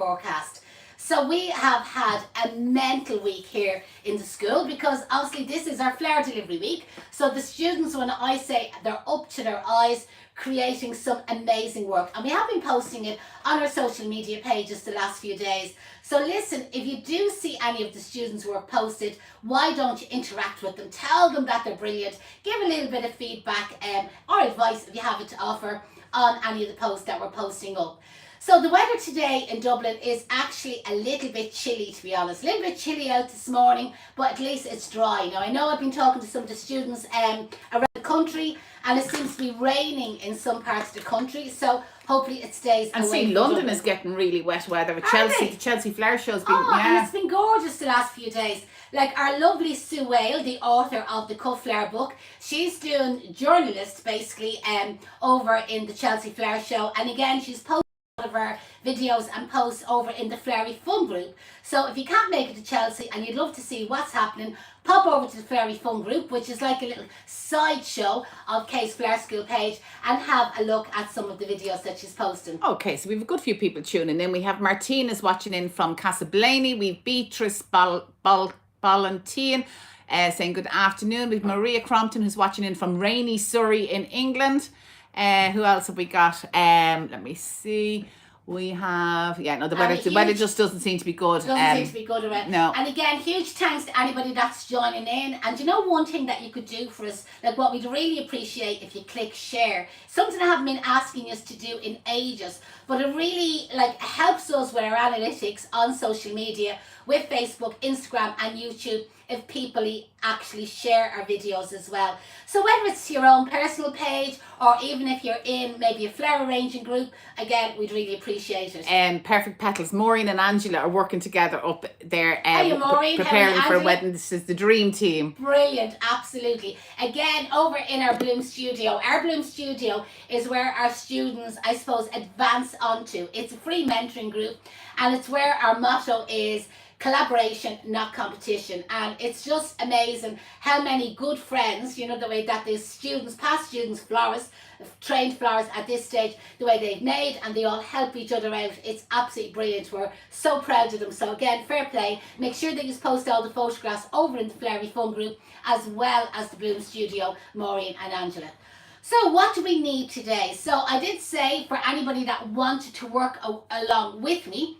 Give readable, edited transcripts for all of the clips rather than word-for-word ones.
forecast. So we have had a mental week here in the school because obviously this is our flower delivery week. So the students, when I say they're up to their eyes, creating some amazing work, and we have been posting it on our social media pages the last few days. So listen, if you do see any of the students' work posted, why don't you interact with them? Tell them that they're brilliant. Give a little bit of feedback or advice if you have it to offer on any of the posts that we're posting up. So the weather today in Dublin is actually a little bit chilly, to be honest. A little bit chilly out this morning, but at least it's dry. Now, I know I've been talking to some of the students around the country, and it seems to be raining in some parts of the country, so hopefully it stays and away see, from London Dublin. is getting really wet weather. With Are they? The Chelsea Flower Show's been, And it's been gorgeous the last few days. Like our lovely Sue Whale, the author of the Cut Flower book, she's doing journalist basically over in the Chelsea Flower Show, and again she's posting of our videos and posts over in the Flowery Fun group. So if you can't make it to Chelsea and you'd love to see what's happening, pop over to the Flowery Fun group, which is like a little sideshow of Kate's Flower School page, and have a look at some of the videos that she's posting. Okay, so we have a good few people tuning in. We have Martina's watching in from Casablanca. We've Beatrice Ballantyne saying good afternoon. We've Maria Crompton who's watching in from rainy Surrey in England. Who else have we got? Let me see. We have, the weather just doesn't seem to be good. Doesn't seem to be good around. No. And again, huge thanks to anybody that's joining in. And you know, one thing that you could do for us, like what we'd really appreciate if you click share. Something I haven't been asking us to do in ages, but it really helps us with our analytics on social media, with Facebook, Instagram and YouTube, if people actually share our videos as well. So whether it's your own personal page or even if you're in maybe a flower arranging group, again, we'd really appreciate it. Perfect Petals, Maureen and Angela are working together up there, Maureen, preparing for a wedding. This is the dream team. Brilliant, absolutely. Again, over in our Bloom Studio. Our Bloom Studio is where our students, I suppose, advance onto. It's a free mentoring group, and it's where our motto is collaboration, not competition. And it's just amazing how many good friends, you know, the way that these students, past students, florists, trained florists at this stage, the way they've made, and they all help each other out. It's absolutely brilliant. We're so proud of them. So again, fair play. Make sure that you post all the photographs over in the Flowery Fun group, as well as the Bloom Studio, Maureen and Angela. So what do we need today? So I did say for anybody that wanted to work along with me,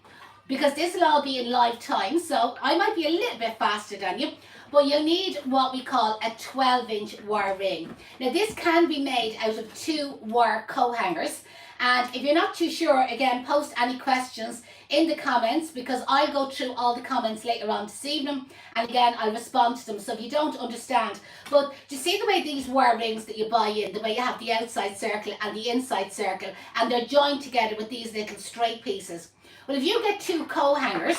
because this will all be in live time, so I might be a little bit faster than you, but you'll need what we call a 12-inch wire ring. Now this can be made out of 2 wire co-hangers, and if you're not too sure, again, post any questions in the comments, because I'll go through all the comments later on this evening, and again, I'll respond to them. So if you don't understand, but do you see the way these wire rings that you buy in, the way you have the outside circle and the inside circle, and they're joined together with these little straight pieces? Well, if you get 2 co-hangers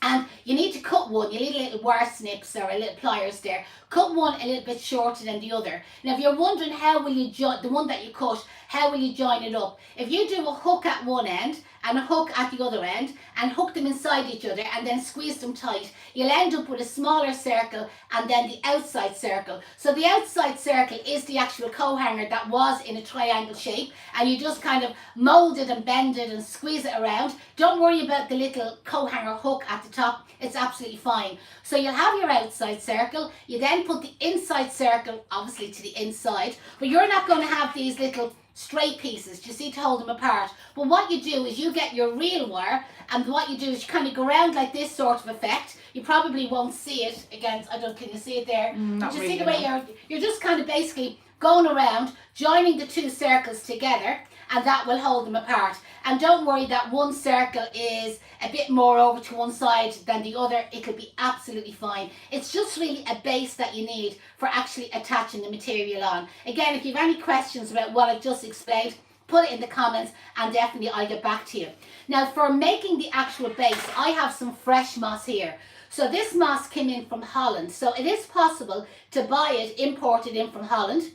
and you need to cut one, you need a little wire snips or a little pliers there, cut one a little bit shorter than the other. Now, if you're wondering how will you join the one that you cut, how will you join it up? If you do a hook at one end and a hook at the other end and hook them inside each other and then squeeze them tight, you'll end up with a smaller circle and then the outside circle. So the outside circle is the actual co-hanger that was in a triangle shape, and you just kind of mold it and bend it and squeeze it around. Don't worry about the little co-hanger hook at the top, it's absolutely fine. So you'll have your outside circle, you then put the inside circle obviously to the inside, but you're not going to have these little straight pieces, do you see, to hold them apart. But what you do is you get your real wire, and what you do is you kind of go around like this sort of effect. You probably won't see it again. I don't, can you see it there? Not you really, see the way you're just kind of basically going around, joining the 2 circles together, and that will hold them apart. And don't worry that one circle is a bit more over to one side than the other. It'll be absolutely fine. It's just really a base that you need for actually attaching the material on. Again, if you have any questions about what I've just explained, put it in the comments and definitely I'll get back to you. Now, for making the actual base, I have some fresh moss here. So this moss came in from Holland. So it is possible to buy it imported in from Holland,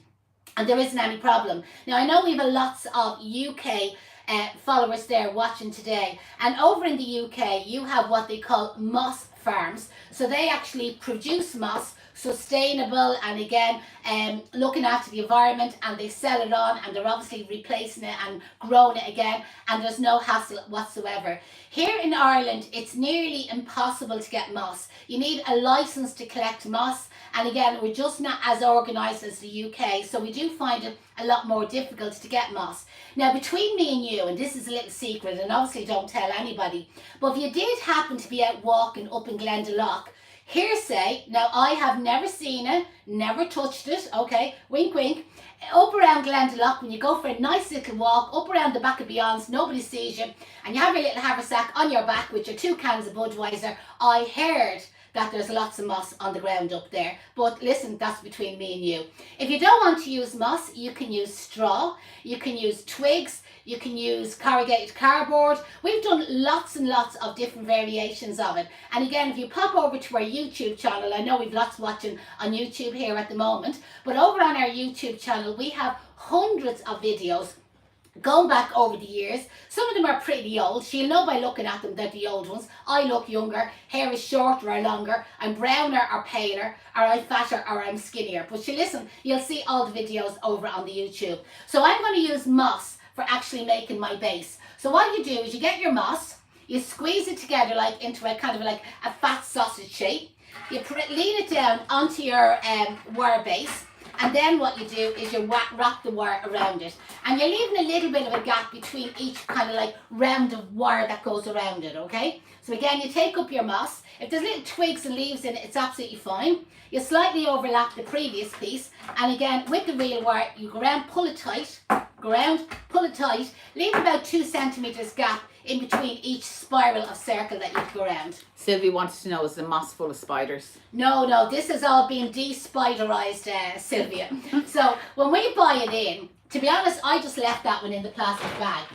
and there isn't any problem. Now, I know we have lots of UK followers there watching today, and over in the UK you have what they call moss farms. So they actually produce moss, sustainable, and again looking after the environment, and they sell it on, and they're obviously replacing it and growing it again, and there's no hassle whatsoever. Here in Ireland, it's nearly impossible to get moss. You need a license to collect moss, and again, we're just not as organised as the UK, so we do find it a lot more difficult to get moss. Now, between me and you, and this is a little secret, and obviously don't tell anybody, but if you did happen to be out walking up in Glendalough, hearsay, now I have never seen it, never touched it, okay, wink wink, up around Glendalough, when you go for a nice little walk, up around the back of Beyond's, nobody sees you, and you have your little haversack on your back with your 2 cans of Budweiser, I heard that there's lots of moss on the ground up there. But listen, that's between me and you. If you don't want to use moss, you can use straw, you can use twigs, you can use corrugated cardboard. We've done lots and lots of different variations of it. And again, if you pop over to our YouTube channel, I know we've lots watching on YouTube here at the moment, but over on our YouTube channel, we have hundreds of videos going back over the years. Some of them are pretty old. She'll know by looking at them that the old ones. I look younger, hair is shorter or longer, I'm browner or paler, or I'm fatter or I'm skinnier. But listen, you'll see all the videos over on the YouTube. So I'm going to use moss for actually making my base. So what you do is you get your moss, you squeeze it together like into a kind of like a fat sausage shape. You lean it down onto your wire base. And then what you do is you wrap the wire around it. And you're leaving a little bit of a gap between each kind of like round of wire that goes around it, okay? So again, you take up your moss. If there's little twigs and leaves in it, it's absolutely fine. You slightly overlap the previous piece. And again, with the real wire, you go around, pull it tight, go around, pull it tight, leave about 2 centimetres gap in between each spiral of circle that you go around. Sylvie wanted to know, is the moss full of spiders? No, this has all been de-spiderized, Sylvia. So when we buy it in, to be honest, I just left that one in the plastic bag.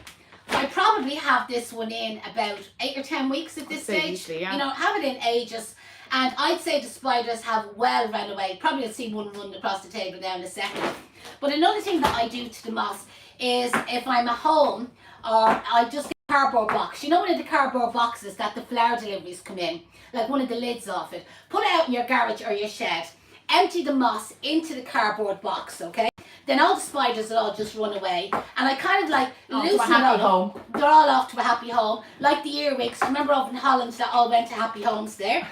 I probably have this one in about 8 or 10 weeks at this stage. Easily, yeah. You know, have it in ages. And I'd say the spiders have well run away. Probably you'll see one running across the table now in a second. But another thing that I do to the moss is if I'm at home, or I just get a cardboard box. You know, one of the cardboard boxes that the flower deliveries come in, like one of the lids off it. Put it out in your garage or your shed. Empty the moss into the cardboard box, okay? Then all the spiders will all just run away. And I kind of like loosen it all up. They're all off to a happy home. Like the earwigs. Remember over in Holland that all went to happy homes there?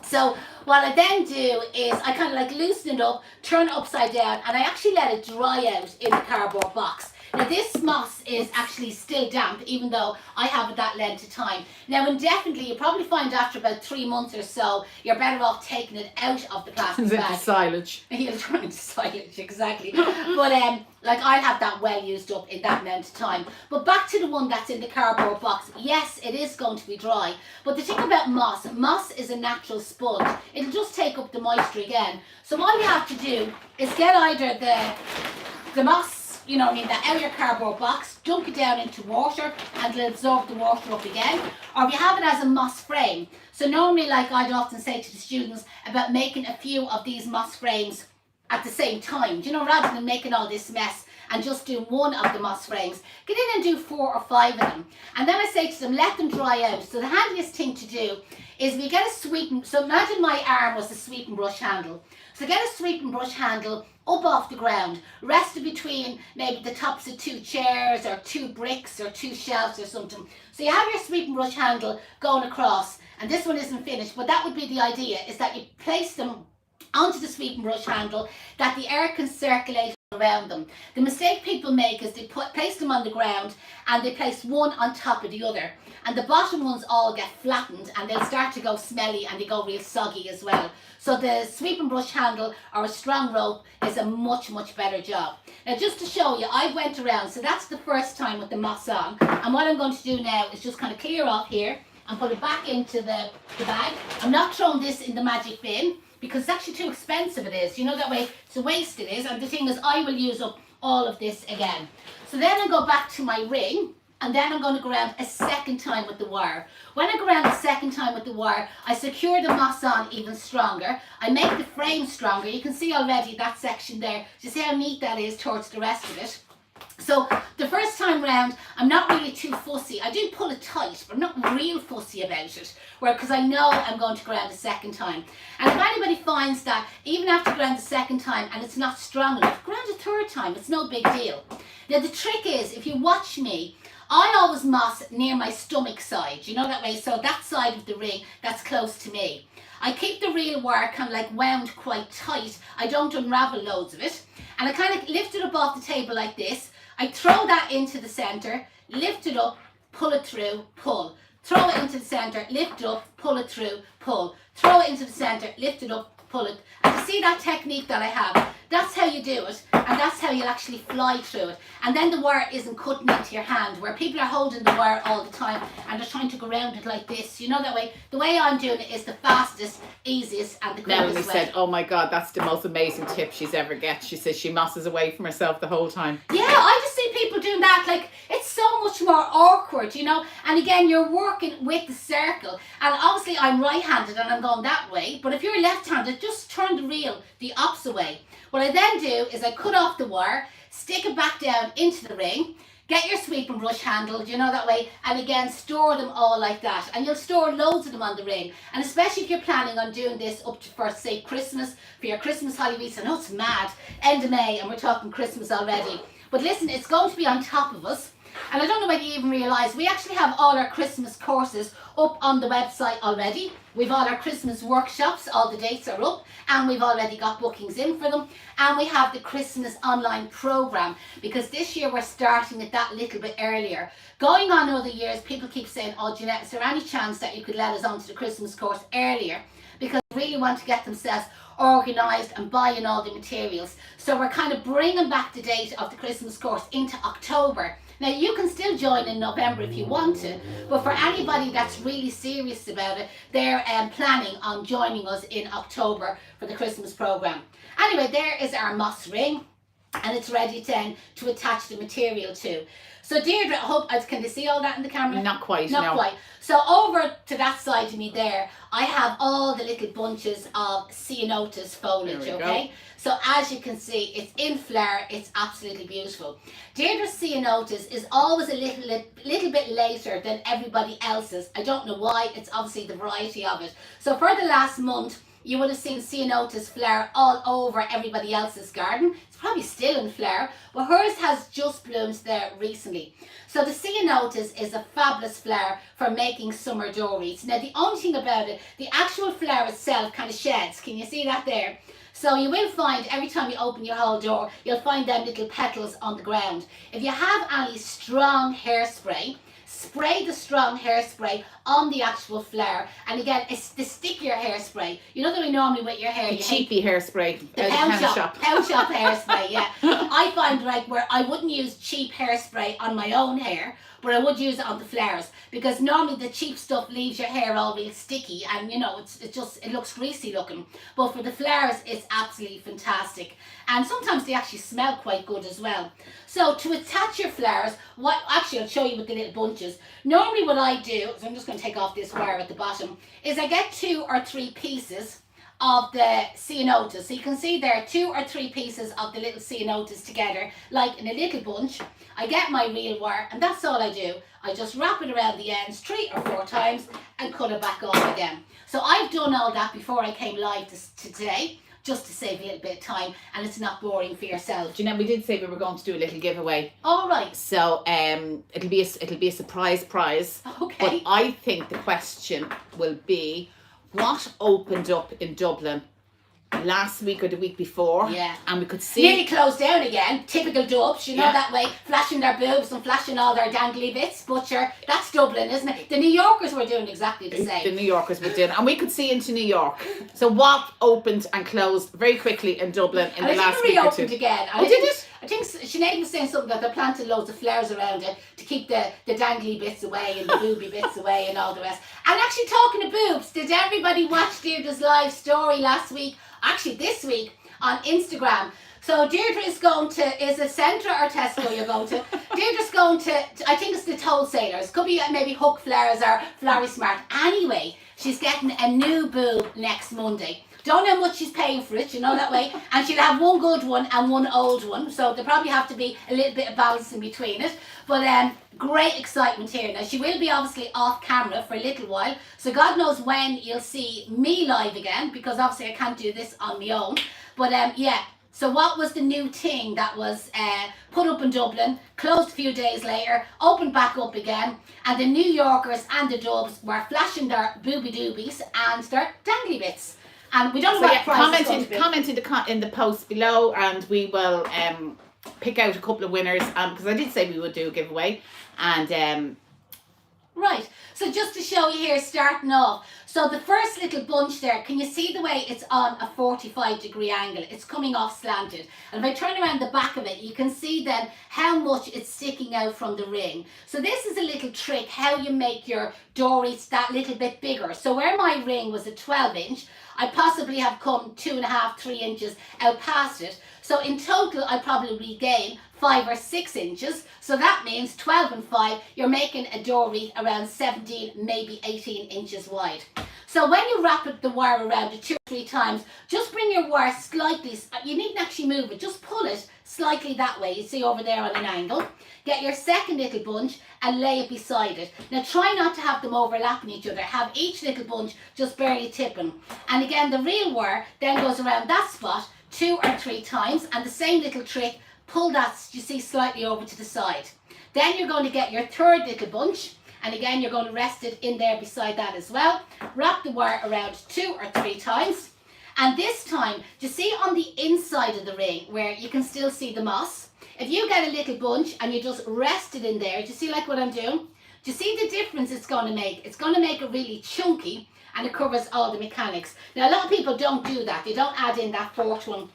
So what I then do is I kind of like loosen it up, turn it upside down, and I actually let it dry out in the cardboard box. Now this moss is actually still damp, even though I have it that length of time. Now indefinitely, you probably find after about 3 months or so, you're better off taking it out of the plastic bag. Into silage. You'll turn into silage, exactly. But like I'll have that well used up in that amount of time. But back to the one that's in the cardboard box. Yes, it is going to be dry. But the thing about moss is a natural sponge. It'll just take up the moisture again. So all you have to do is get either the moss, you know what I mean, that out of your cardboard box, dunk it down into water and it'll absorb the water up again. Or if you have it as a moss frame. So normally, like I'd often say to the students about making a few of these moss frames at the same time, you know, rather than making all this mess and just do one of the moss frames, get in and do 4 or 5 of them. And then I say to them, let them dry out. So the handiest thing to do is we get a sweep, so imagine my arm was a sweep and brush handle. So get a sweep and brush handle up off the ground, rested between maybe the tops of 2 chairs or 2 bricks or 2 shelves or something. So you have your sweep and brush handle going across, and this one isn't finished, but that would be the idea, is that you place them onto the sweep and brush handle, that the air can circulate around them. The mistake people make is they place them on the ground and they place one on top of the other, and the bottom ones all get flattened and they'll start to go smelly and they go real soggy as well. So the sweep and brush handle or a strong rope is a much better job. Now just to show you, I went around, so that's the first time with the moss on, and what I'm going to do now is just kind of clear off here and put it back into the bag. I'm not throwing this in the magic bin because it's actually too expensive it is. You know, that way it's a waste it is, and the thing is I will use up all of this again. So then I go back to my ring, and then I'm going to go around a second time with the wire. When I go around the second time with the wire, I secure the moss on even stronger. I make the frame stronger. You can see already that section there. You see how neat that is towards the rest of it. So the first time round, I'm not really too fussy. I do pull it tight, but I'm not real fussy about it. Because I know I'm going to go around the second time. And if anybody finds that even after going the second time and it's not strong enough, go around the third time. It's no big deal. Now the trick is, if you watch me, I always moss near my stomach side, you know that way, so that side of the ring that's close to me. I keep the reel wire kind of like wound quite tight. I don't unravel loads of it. And I kind of lift it up off the table like this. I throw that into the centre, lift it up, pull it through, pull. Throw it into the centre, lift it up, pull it through, pull. Throw it into the centre, lift it up, pull it. And you see that technique that I have? That's how you do it, and that's how you'll actually fly through it. And then the wire isn't cutting into your hand, where people are holding the wire all the time and they're trying to go around it like this. You know that way? The way I'm doing it is the fastest, easiest, and the quickest Melanie way. said, oh my God, that's the most amazing tip she's ever get. She says she mosses away from herself the whole time. Yeah, I just see people doing that. Like, it's so much more awkward, you know. And again, you're working with the circle. And obviously, I'm right-handed and I'm going that way. But if you're left-handed, just turn the reel the opposite way. What I then do is I cut off the wire, stick it back down into the ring, get your sweeping brush handled, you know that way, and again, store them all like that. And you'll store loads of them on the ring. And especially if you're planning on doing this up to, for, say, Christmas, for your Christmas holidays. I know it's mad, end of May, and we're talking Christmas already. But listen, it's going to be on top of us. And I don't know whether you even realise, we actually have all our Christmas courses up on the website already. We've all our Christmas workshops, all the dates are up, and we've already got bookings in for them. And we have the Christmas online programme, because this year we're starting it that little bit earlier. Going on other years, people keep saying, oh Jeanette, is there any chance that you could let us onto the Christmas course earlier? Because they really want to get themselves organised and buying all the materials. So we're kind of bringing back the date of the Christmas course into October. Now you can still join in November if you want to, but for anybody that's really serious about it, they're planning on joining us in October for the Christmas programme. Anyway, there is our moss ring, and it's ready then to attach the material to. So Deirdre, I hope, can you see all that in the camera? Not quite, Not no. quite. So over to that side of me there, I have all the little bunches of ceanothus foliage, There we okay? go. So as you can see, it's in flower, it's absolutely beautiful. Deirdre's ceanothus is always a little bit later than everybody else's. I don't know why, it's obviously the variety of it. So for the last month, you would have seen ceanothus flower all over everybody else's garden. It's probably still in flower, but hers has just bloomed there recently. So the ceanothus is a fabulous flower for making summer door wreaths. Now the only thing about it, the actual flower itself kind of sheds. Can you see that there? So you will find every time you open your whole door, you'll find them little petals on the ground. If you have any strong hairspray, spray the strong hairspray on the actual flower. And again, it's the stickier hairspray. You know that we normally with your hair, The you cheapy hairspray. the pound shop hairspray, yeah. I find like where I wouldn't use cheap hairspray on my own hair, but I would use it on the flowers, because normally the cheap stuff leaves your hair all real sticky, and you know it looks greasy looking. But for the flowers, it's absolutely fantastic, and sometimes they actually smell quite good as well. So to attach your flowers, I'll show you with the little bunches. Normally what I do, so I'm just going to take off this wire at the bottom, is I get 2 or 3 pieces of the ceanothus. So you can see there are 2 or 3 pieces of the little ceanothus together, like in a little bunch. I get my reel wire, and that's all I do. I just wrap it around the ends 3 or 4 times and cut it back off again. So I've done all that before I came live today, just to save a little bit of time, and it's not boring for yourself. Do you know, we did say we were going to do a little giveaway. All right. So it'll be a surprise prize. Okay. But I think the question will be, what opened up in Dublin last week or the week before? Yeah. And we could see Nearly closed down again. Typical Dubs, you know Yeah. that way, flashing their boobs and flashing all their dangly bits. But sure, that's Dublin, isn't it? The New Yorkers were doing exactly the the same. New Yorkers were doing, and we could see into New York. So what opened and closed very quickly in Dublin in And the I last think it week or reopened two? again. Oh, did it? I think Sinead was saying something that they're planting loads of flowers around it to keep the dangly bits away and the booby bits away and all the rest. And actually talking to boobs, did everybody watch Deirdre's live story last week? Actually this week on Instagram. So Deirdre is going to, is it Centra or Tesco you're going to? Deirdre's going to, I think it's the wholesalers. Could be maybe Hook Flowers or Flowery Smart. Anyway, she's getting a new boob next Monday. Don't know how much she's paying for it, you know that way. And she'll have one good one and one old one. So there probably have to be a little bit of balance in between it. But great excitement here. Now she will be obviously off camera for a little while. So God knows when you'll see me live again, because obviously I can't do this on my own. But yeah. So what was the new thing that was put up in Dublin, closed a few days later, opened back up again, and the New Yorkers and the Dubs were flashing their booby doobies and their dangly bits. And we don't know what price comment in the post below, and we will pick out a couple of winners, because I did say we would do a giveaway. And right, so just to show you here, starting off, so the first little bunch there, can you see the way it's on a 45-degree angle? It's coming off slanted. And if I turn around the back of it, you can see then how much it's sticking out from the ring. So this is a little trick, how you make your dories that little bit bigger. So where my ring was a 12-inch, I possibly have come 2.5, 3 inches out past it. So in total, I probably regain 5 or 6 inches. So that means 12 and 5, you're making a dory around 17, maybe 18 inches wide. So when you wrap the wire around it 2 or 3 times, just bring your wire slightly, you needn't actually move it, just pull it slightly that way, you see over there on an angle. Get your second little bunch and lay it beside it. Now try not to have them overlapping each other, have each little bunch just barely tipping. And again, the real wire then goes around that spot 2 or 3 times, and the same little trick, pull that, you see, slightly over to the side. Then you're going to get your third little bunch, and again you're going to rest it in there beside that as well. Wrap the wire around 2 or 3 times, and this time, you see on the inside of the ring where you can still see the moss, if you get a little bunch and you just rest it in there, do you see like what I'm doing? Do you see the difference it's going to make? It's going to make it really chunky, and it covers all the mechanics. Now a lot of people don't do that, they don't add in that fourth one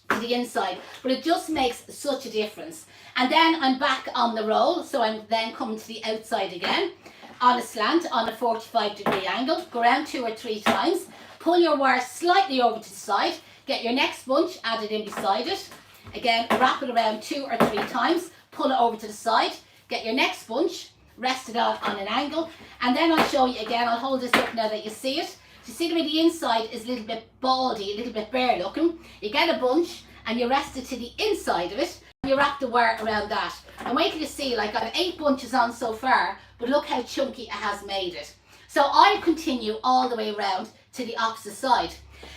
to the inside, but it just makes such a difference. And then I'm back on the roll, so I'm then coming to the outside again on a slant on a 45-degree angle. Go around 2 or 3 times, pull your wire slightly over to the side, get your next bunch added in beside it. Again, wrap it around 2 or 3 times, pull it over to the side, get your next bunch, rest it on an angle, and then I'll show you again. I'll hold this up now that you see it. You see the way the inside is a little bit baldy, a little bit bare looking. You get a bunch and you rest it to the inside of it. You wrap the wire around that. And wait till you see, like I've 8 bunches on so far, but look how chunky it has made it. So I'll continue all the way around to the opposite side.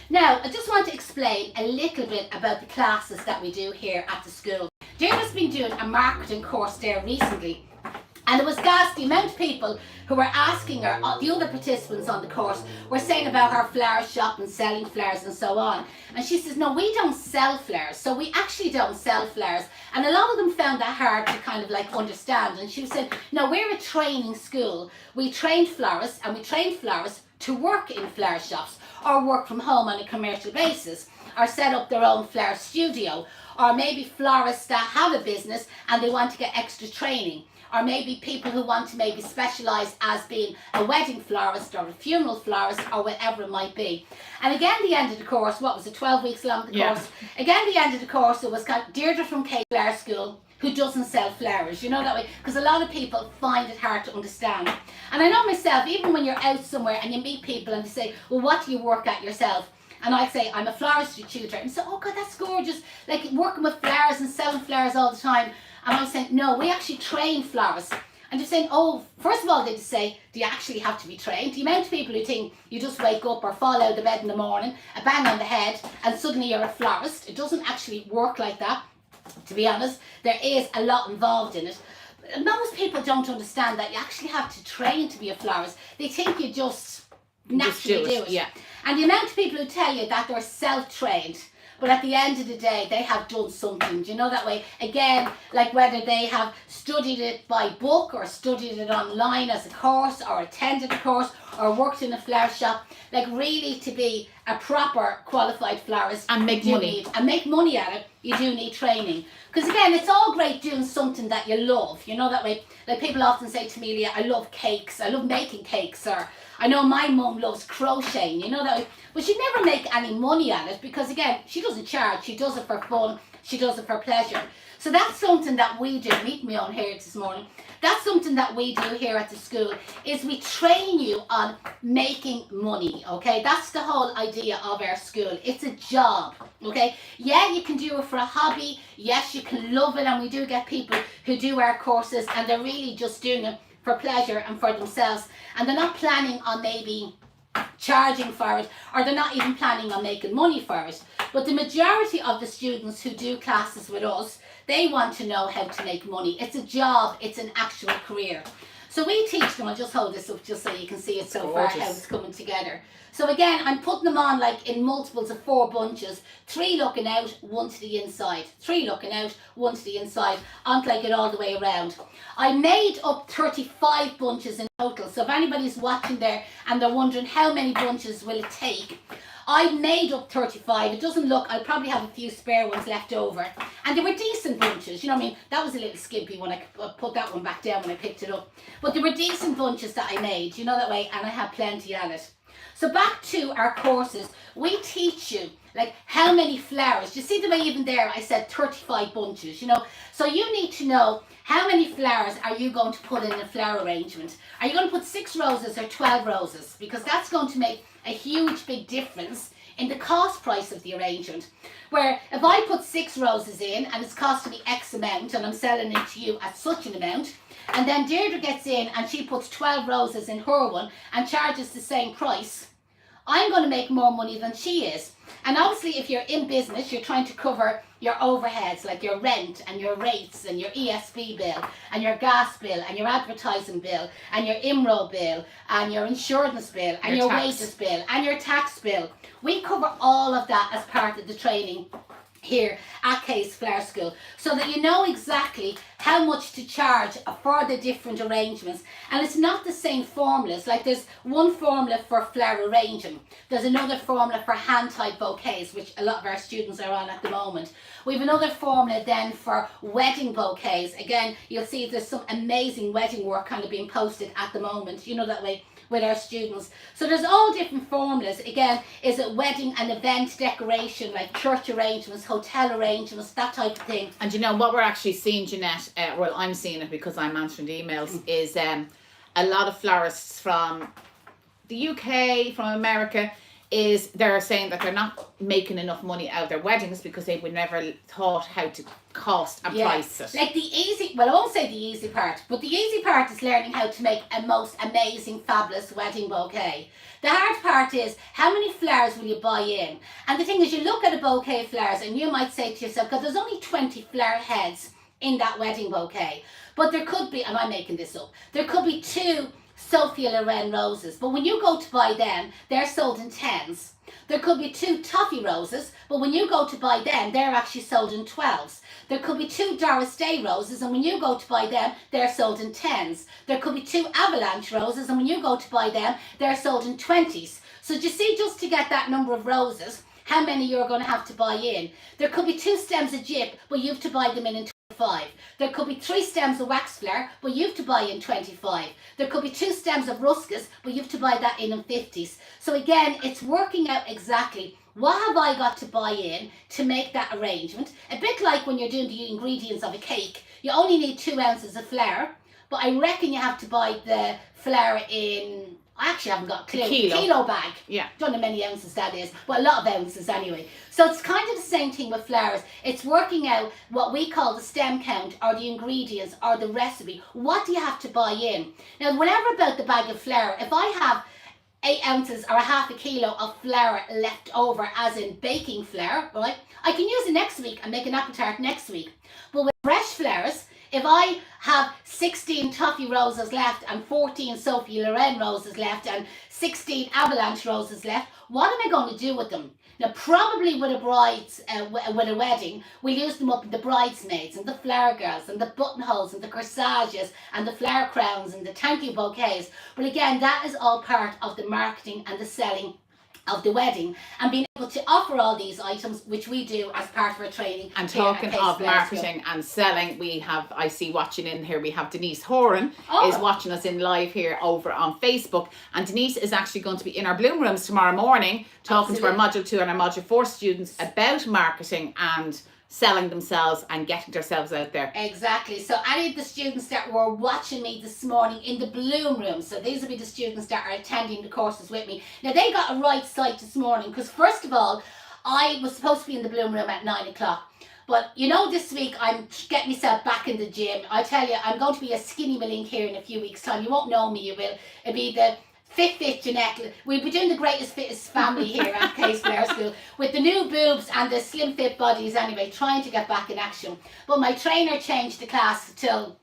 Now, I just want to explain a little bit about the classes that we do here at the school. Deirdre's been doing a marketing course there recently, and it was gas, the amount of people who were asking her, the other participants on the course, were saying about her flower shop and selling flowers and so on. And she says, no, we don't sell flowers. So we actually don't sell flowers. And a lot of them found that hard to kind of like understand. And she said, no, we're a training school. We trained florists, and we trained florists to work in flower shops or work from home on a commercial basis, or set up their own flower studio, or maybe florists that have a business and they want to get extra training, or maybe people who want to maybe specialise as being a wedding florist or a funeral florist or whatever it might be. And again, the end of the course, what was it, 12 weeks long, the course? Again, the end of the course, it was kind of Deirdre from K Flower School, who doesn't sell flowers, you know that way, because a lot of people find it hard to understand. And I know myself, even when you're out somewhere and you meet people and they say, well, what do you work at yourself? And I say, I'm a floristry tutor. And so, oh God, that's gorgeous. Like working with flowers and selling flowers all the time. And I'm saying, no, we actually train florists. And they're saying, oh, first of all, they just say, do you actually have to be trained? The amount of people who think you just wake up or fall out of bed in the morning, a bang on the head, and suddenly you're a florist. It doesn't actually work like that. To be honest, there is a lot involved in it. Most people don't understand that you actually have to train to be a florist. They think you just naturally do it. Yeah. And the amount of people who tell you that they're self-trained, but at the end of the day, they have done something. Do you know that way? Again, like whether they have studied it by book or studied it online as a course or attended a course or worked in a flower shop, like really to be a proper qualified florist And make money. and make money at it, you do need training. Because again, it's all great doing something that you love, you know that way. Like people often say to me, Leah, I love cakes, I love making cakes, or I know my mum loves crocheting, you know that way. But she'd never make any money at it because again, she doesn't charge, she does it for fun, she does it for pleasure. So that's something that we do. Meet me on here this morning. That's something that we do here at the school, is we train you on making money, okay? That's the whole idea of our school. It's a job, okay? Yeah, you can do it for a hobby. Yes, you can love it, and we do get people who do our courses and they're really just doing it for pleasure and for themselves, and they're not planning on maybe charging for it, or they're not even planning on making money for it. But the majority of the students who do classes with us, they want to know how to make money. It's a job, it's an actual career. So we teach them, I'll just hold this up just so you can see it so far, how it's coming together. So again, I'm putting them on like in multiples of 4 bunches, 3 looking out, 1 to the inside, 3 looking out, 1 to the inside, until I get all the way around. I made up 35 bunches in total. So if anybody's watching there and they're wondering how many bunches will it take, I made up 35. It doesn't look, I'll probably have a few spare ones left over. And they were decent bunches, you know what I mean? That was a little skimpy when I put that one back down when I picked it up. But they were decent bunches that I made, you know, that way, and I had plenty at it. So back to our courses, we teach you like how many flowers. Do you see the way even there I said 35 bunches, you know? So you need to know how many flowers are you going to put in a flower arrangement. Are you going to put 6 roses or 12 roses? Because that's going to make a huge big difference in the cost price of the arrangement. Where if I put 6 roses in and it's costing me X amount and I'm selling it to you at such an amount, and then Deirdre gets in and she puts 12 roses in her one and charges the same price, I'm going to make more money than she is. And obviously if you're in business, you're trying to cover your overheads like your rent and your rates and your ESB bill and your gas bill and your advertising bill and your IMRO bill and your insurance bill and your wages bill and your tax bill. We cover all of that as part of the training here at Case Flower School, so that you know exactly how much to charge for the different arrangements. And it's not the same formulas. Like there's one formula for flower arranging, there's another formula for hand tied bouquets, which a lot of our students are on at the moment. We have another formula then for wedding bouquets. Again, you'll see there's some amazing wedding work kind of being posted at the moment, you know, that way, with our students. So there's all different formulas. Again, is it wedding and event decoration, like church arrangements, hotel arrangements, that type of thing. And you know what we're actually seeing, Jeanette, well, I'm seeing it because I'm answering the emails, is a lot of florists from the UK, from America, is they're saying that they're not making enough money out of their weddings because they would never thought how to cost and price it. Like the easy, well, I won't say the easy part, but the easy part is learning how to make a most amazing, fabulous wedding bouquet. The hard part is how many flowers will you buy in? And the thing is, you look at a bouquet of flowers and you might say to yourself, because there's only 20 flower heads in that wedding bouquet, but there could be, and I'm making this up, there could be 2 Sophia Loren roses, but when you go to buy them, they're sold in 10s. There could be 2 toffee roses, but when you go to buy them, they're actually sold in 12s. There could be 2 Doris Day roses, and when you go to buy them, they're sold in 10s. There could be 2 Avalanche roses, and when you go to buy them, they're sold in 20s. So do you see, just to get that number of roses, how many you're going to have to buy in? There could be 2 stems of gyp, but you have to buy them in 25. There could be 3 stems of wax flower, but you have to buy in 25. There could be 2 stems of ruscus, but you have to buy that in 50s. So again, it's working out exactly what have I got to buy in to make that arrangement. A bit like when you're doing the ingredients of a cake. You only need 2 ounces of flour, but I reckon you have to buy the flour in, I actually haven't got a clue. Kilo bag. Yeah. Don't know how many ounces that is, but a lot of ounces anyway. So it's kind of the same thing with flowers. It's working out what we call the stem count, or the ingredients, or the recipe. What do you have to buy in? Now, whenever about the bag of flour, if I have 8 ounces or a half a kilo of flour left over, as in baking flour, right, I can use it next week and make an apple tart next week. But with fresh flowers, if I have 16 toffee roses left and 14 Sophia Loren roses left and 16 Avalanche roses left, what am I going to do with them? Now, probably with a with a wedding, we'll use them up in the bridesmaids and the flower girls and the buttonholes and the corsages and the flower crowns and the thank you bouquets. But again, that is all part of the marketing and the selling of the wedding, and being able to offer all these items, which we do as part of our training. And talking of marketing and selling, we have, I see watching in here, we have Denise Horan is watching us in live here over on Facebook, and Denise is actually going to be in our Bloom Rooms tomorrow morning talking to our Module 2 and our Module 4 students about marketing and selling themselves and getting themselves out there. Exactly. So any of the students that were watching me this morning in the Bloom Room, so these will be the students that are attending the courses with me. Now they got a right sight this morning because first of all, I was supposed to be in the Bloom Room at 9 o'clock. But you know, this week I'm getting myself back in the gym. I tell you, I'm going to be a skinny Malink here in a few weeks' time. You won't know me, you will. It'll be the Fit Jeanette. We'll be doing the greatest fittest family here at Case Blair School with the new boobs and the slim fit bodies anyway, trying to get back in action. But my trainer changed the class till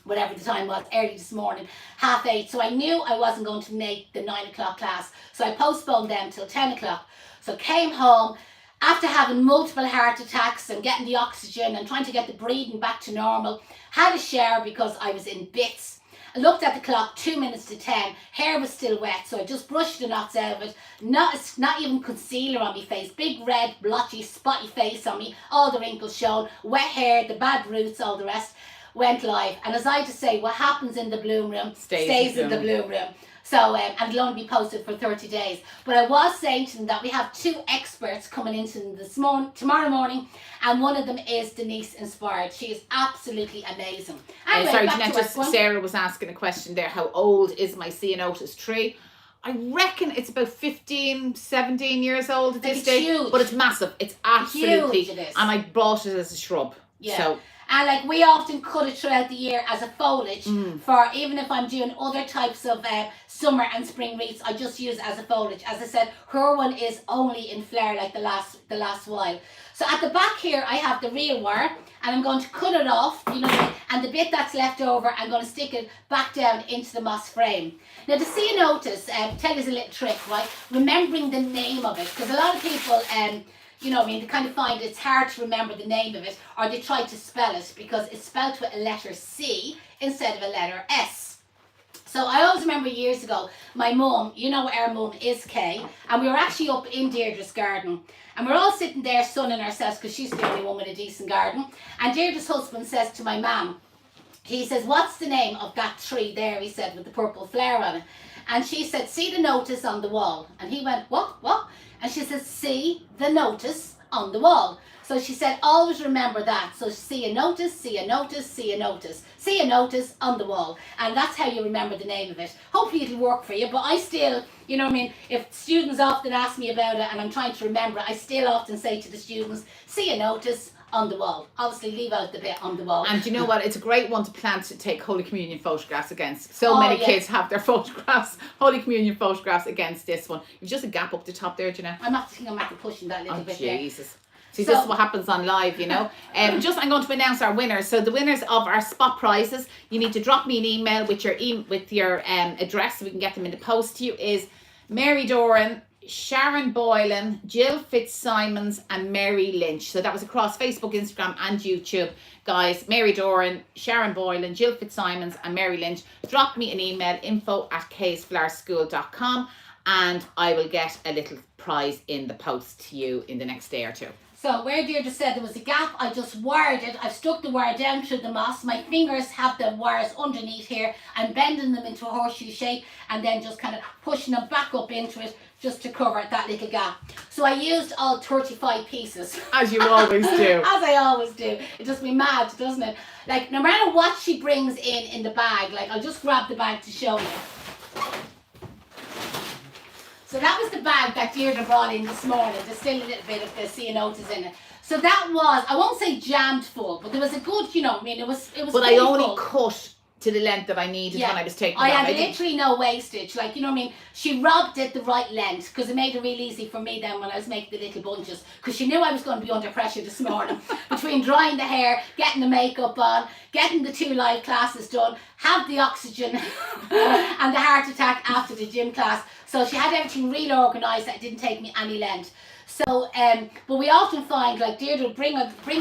whatever the time was, early this morning, 8:30. So I knew I wasn't going to make the 9 o'clock class. So I postponed them till 10 o'clock. So came home after having multiple heart attacks and getting the oxygen and trying to get the breathing back to normal. Had a shower because I was in bits. I looked at the clock, 2 minutes to 10. Hair was still wet, so I just brushed the knots out of it. Not even concealer on my face. Big red, blotchy, spotty face on me. All the wrinkles shown. Wet hair, the bad roots, all the rest. Went live. And as I just say, what happens in the Bloom Room stays in the Bloom Room. So, and it'll only be posted for 30 days. But I was saying to them that we have 2 experts coming into them tomorrow morning, and one of them is Denise Inspired. She is absolutely amazing. Anyway, Sorry, back Jeanette, to just work. Sarah was asking a question there. How old is my Ceanothus tree? I reckon it's about 15, 17 years old at this it's stage. huge. But it's massive. It's absolutely Huge it is. And I bought it as a shrub. Yeah. So And like we often cut it throughout the year as a foliage for even if I'm doing other types of summer and spring wreaths, I just use it as a foliage. As I said, her one is only in flare like the last while. So at the back here I have the real wire and I'm going to cut it off, you know, and the bit that's left over I'm going to stick it back down into the moss frame. Now the Ceanothus, tell you a little trick, right? Remembering the name of it, because a lot of people you know what I mean, they kind of find it's hard to remember the name of it, or they try to spell it because it's spelled with a letter C instead of a letter S. So I always remember years ago, my mum, you know our mum is Kay, and we were actually up in Deirdre's garden, and we're all sitting there sunning ourselves because she's the only one with a decent garden, and Deirdre's husband says to my mum, he says, what's the name of that tree there, he said, with the purple flower on it? And she said, see the notice on the wall. And he went, what? And she says, see the notice on the wall. So she said, always remember that. So see a notice, see a notice, see a notice. See a notice on the wall. And that's how you remember the name of it. Hopefully it'll work for you. But I still, you know what I mean, if students often ask me about it and I'm trying to remember it, I still often say to the students, see a notice on the wall. Obviously leave out the bit on the wall. And you know what? It's a great one to plan to take Holy Communion photographs against. So many kids have their photographs, Holy Communion photographs against this one. You've just a gap up the top there, Jeanette. I'm after pushing that little bit Jesus. there. See, this is what happens on live, you know. I'm going to announce our winners. So the winners of our spot prizes, you need to drop me an email with your address so we can get them in the post to you, is Mary Doran, Sharon Boylan, Jill Fitzsimons and Mary Lynch. So that was across Facebook, Instagram and YouTube. Guys, Mary Doran, Sharon Boylan, Jill Fitzsimons and Mary Lynch. Drop me an email, info@caseflourschool.com, and I will get a little prize in the post to you in the next day or two. So where Deirdre said there was a gap, I just wired it. I've stuck the wire down through the moss. My fingers have the wires underneath here. I'm bending them into a horseshoe shape and then just kind of pushing them back up into it just to cover that little gap. So I used all 35 pieces. As you always do. As I always do. It just be mad, doesn't it? Like no matter what she brings in the bag, like I'll just grab the bag to show you. So that was the bag that Deirdre brought in this morning. There's still a little bit of the Ceanothus in it. So that was, I won't say jammed full, but there was a good, you know, I mean, it was But I only cut to the length that I needed when I was taking it I out. had literally no wastage. Like, you know what I mean? She rubbed it the right length because it made it real easy for me then when I was making the little bunches, because she knew I was going to be under pressure this morning between drying the hair, getting the makeup on, getting the 2 live classes done, have the oxygen and the heart attack after the gym class. So she had everything real organised that it didn't take me any length. So, but we often find, like Deirdre would bring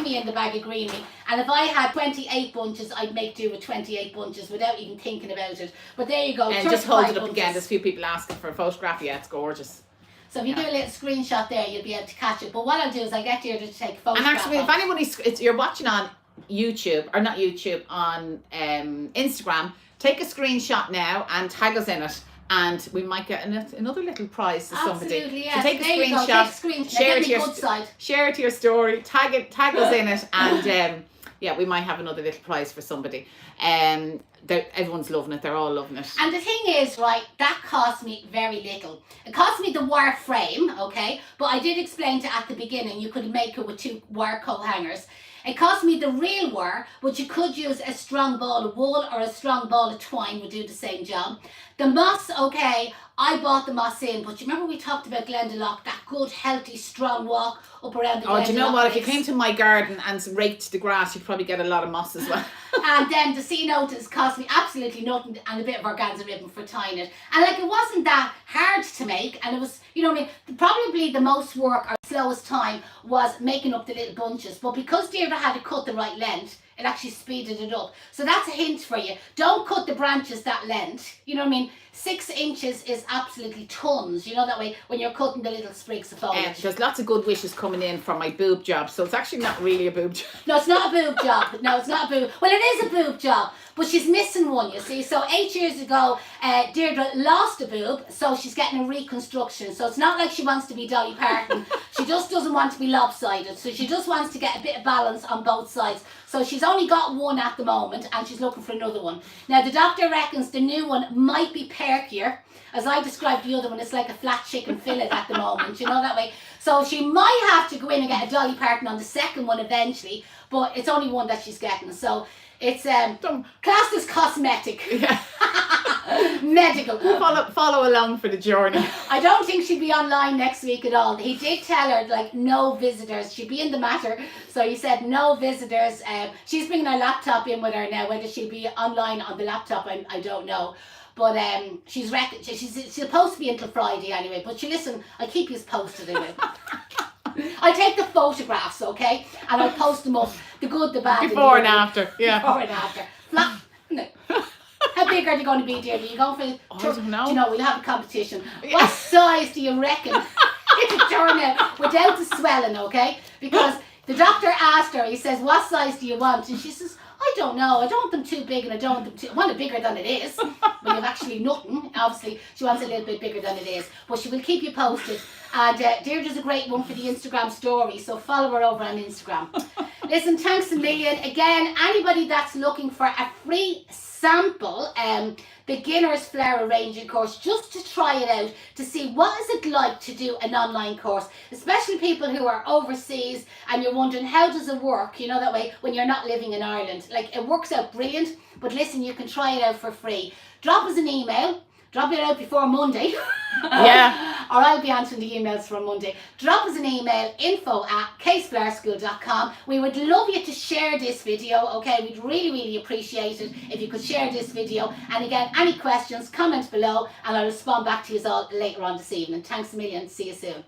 me in the bag of greenery, and if I had 28 bunches, I'd make do with 28 bunches without even thinking about it. But there you go. And just hold it up bunches. again. There's a few people asking for a photograph. Yeah, it's gorgeous. So if you do a little screenshot there, you'll be able to catch it. But what I'll do is I'll get Deirdre to take a photograph. And actually, if anybody's you're watching on YouTube, or not YouTube, on Instagram, take a screenshot now and tag us in it. and we might get another little prize to somebody. Absolutely, yes. So take a There you go, screenshot, take a screenshot. share Get it me to your good side. share it to your story, tag us in it, and yeah, we might have another little prize for somebody. Everyone's loving it. They're all loving it. And the thing is, right, that cost me very little. It cost me the wire frame, okay? But I did explain to at the beginning, you could make it with 2 wire coat hangers. It cost me the real wire, but you could use a strong ball of wool or a strong ball of twine would do the same job. The moss, okay, I bought the moss in, but you remember we talked about Glendalough, that good, healthy, strong walk up around the Glendalough. Oh, do you know what? If you Lakes. came to my garden and raked the grass, you'd probably get a lot of moss as well. And then the C notice cost me absolutely nothing and a bit of organza ribbon for tying it. And like, it wasn't that hard to make, and it was, you know what I mean, probably the most work or slowest time was making up the little bunches. But because Deirdre had to cut the right length, it actually speeded it up. So that's a hint for you. Don't cut the branches that length. You know what I mean? 6 inches is absolutely tons. You know that way when you're cutting the little sprigs of foliage. There's lots of good wishes coming in for my boob job, so it's actually not really a boob job. No, it's not a boob job. No, it's not a boob. Well, it is a boob job, but she's missing one, you see. So 8 years ago, Deirdre lost a boob, so she's getting a reconstruction. So it's not like she wants to be Dolly Parton. She just doesn't want to be lopsided. So she just wants to get a bit of balance on both sides. So she's only got one at the moment, and she's looking for another one. Now, the doctor reckons the new one might be perkier. As I described the other one, it's like a flat chicken fillet at the moment, you know that way. So she might have to go in and get a Dolly Parton on the second one eventually, but it's only one that she's getting. So it's classed as cosmetic. Yeah. Medical. Follow along for the journey. I don't think she'd be online next week at all. He did tell her, like, no visitors. She'd be in the matter. So he said no visitors. She's bringing her laptop in with her now. Whether she'll be online on the laptop, I don't know. But she's supposed to be until Friday anyway. But listen, I'll keep you posted anyway. I'll take the photographs, okay? And I'll post them up. The good, the bad. Before and after. Yeah. Before and after. No. How big are they going to be, Deirdre? Are you going for? I don't know. Do you know, we'll have a competition. What size do you reckon it'll turn out without the swelling, okay? Because the doctor asked her, he says, what size do you want? And she says, I don't know. I don't want them too big, and I don't want them too... I want it bigger than it is. When you've actually nothing. Obviously, she wants a little bit bigger than it is. But she will keep you posted. And Deirdre's a great one for the Instagram story, so follow her over on Instagram. Listen, thanks a million. Again, anybody that's looking for a free sample beginner's flower arranging course, just to try it out, to see what is it like to do an online course, especially people who are overseas and you're wondering how does it work, you know, that way when you're not living in Ireland. Like, it works out brilliant, but listen, you can try it out for free. Drop us an email. Drop it out before Monday. Yeah. Or I'll be answering the emails from Monday. Drop us an email, info@caseflowerschool.com. We would love you to share this video, okay? We'd really, really appreciate it if you could share this video. And again, any questions, comment below, and I'll respond back to you all later on this evening. Thanks a million. See you soon.